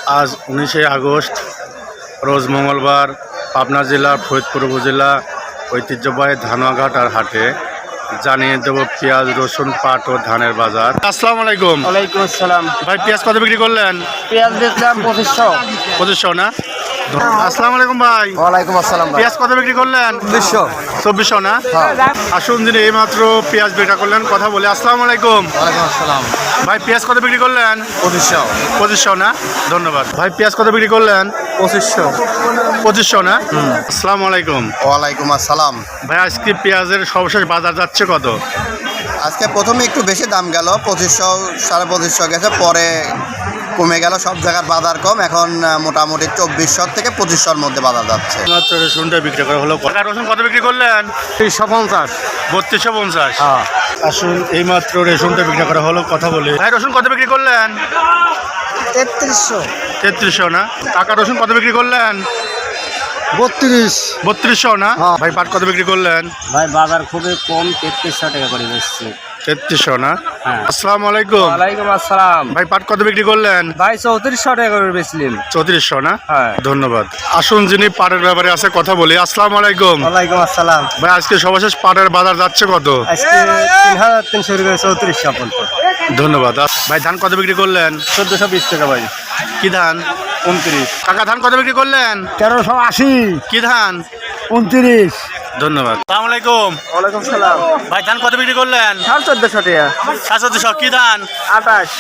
আজ 19শে আগস্ট রোজ মঙ্গলবার পাবনা জেলার ফরিদপুর উপজেলা ঐতিহ্যবাহী ধানুয়াঘাট আর হাটে জানিয়ে দেবো পেঁয়াজ, রসুন, পাট ও ধানের বাজার। আসসালামু আলাইকুম। ওয়ালাইকুম আসসালাম। ভাই পেঁয়াজ কত বিক্রি করলেন? পেঁয়াজ বেচলাম 2500। না? আসসালামু আলাইকুম ভাই। ওয়ালাইকুম আসসালাম। পেঁয়াজ কত বিক্রি করলেন? 2400 না? আসুন যিনি এইমাত্র পেঁয়াজ বিক্রি করলেন কথা বলে। আসসালামু আলাইকুম। ওয়ালাইকুম আসসালাম। ভাই পেঁয়াজ কত বিক্রি করলেন? 2500 না? ধন্যবাদ। ভাই পেঁয়াজ কত বিক্রি করলেন? 2500 না? আসসালামু আলাইকুম। ওয়ালাইকুম আসসালাম। ভাই আজকে পেঁয়াজের সর্বশেষ বাজার যাচ্ছে কত? আজকে প্রথমে একটু বেশি দাম গেল, 2500 2550 গেছে, পরে কমে গেল। সব জায়গার বাজার কম, এখন মোটামুটি 2400 থেকে 2500-র মধ্যে বাজার যাচ্ছে। মাত্র রসুনটা বিক্রি করা হলো। রসুন কত বিক্রি করলেন? 350। 3250। আসুন এইমাত্র রসুনটা বিক্রি করা হলো কথা বলে। ভাই রসুন কত বিক্রি করলেন? 3300। 3300 না? কাকা রসুন কত বিক্রি করলেন? 3200 না? ভাই পাট কত বিক্রি করলেন? ভাই বাজার খুবই কম, 3300 টাকা করে বেচছি। 3300 না? হ্যাঁ। আসসালামু আলাইকুম। ওয়ালাইকুম আসসালাম। ভাই পাট কত বিক্রি করলেন? ভাই 3400 টাকা করে বেচলেন। 3400 না? হ্যাঁ। ধন্যবাদ। আসুন যিনি পাটের ব্যাপারে আছে কথা বলি। আসসালামু আলাইকুম। ওয়ালাইকুম আসসালাম। ভাই আজকে সর্বশেষ পাটের বাজার যাচ্ছে কত? আজকে 3300 করে 3400 পর্যন্ত। ধন্যবাদ। ভাই ধান কত বিক্রি করলেন? 1420 টাকা ভাই। কি ধান? 29। কাকা ধান কত বিক্রি করলেন? 1380। কি ধান? 29। ধন্যবাদ। আসসালামু আলাইকুম। ওয়ালাইকুম সালাম। ভাই ধান কত বিক্রি করলেন? 1450 টাকা। 1400। কি ধান? 28।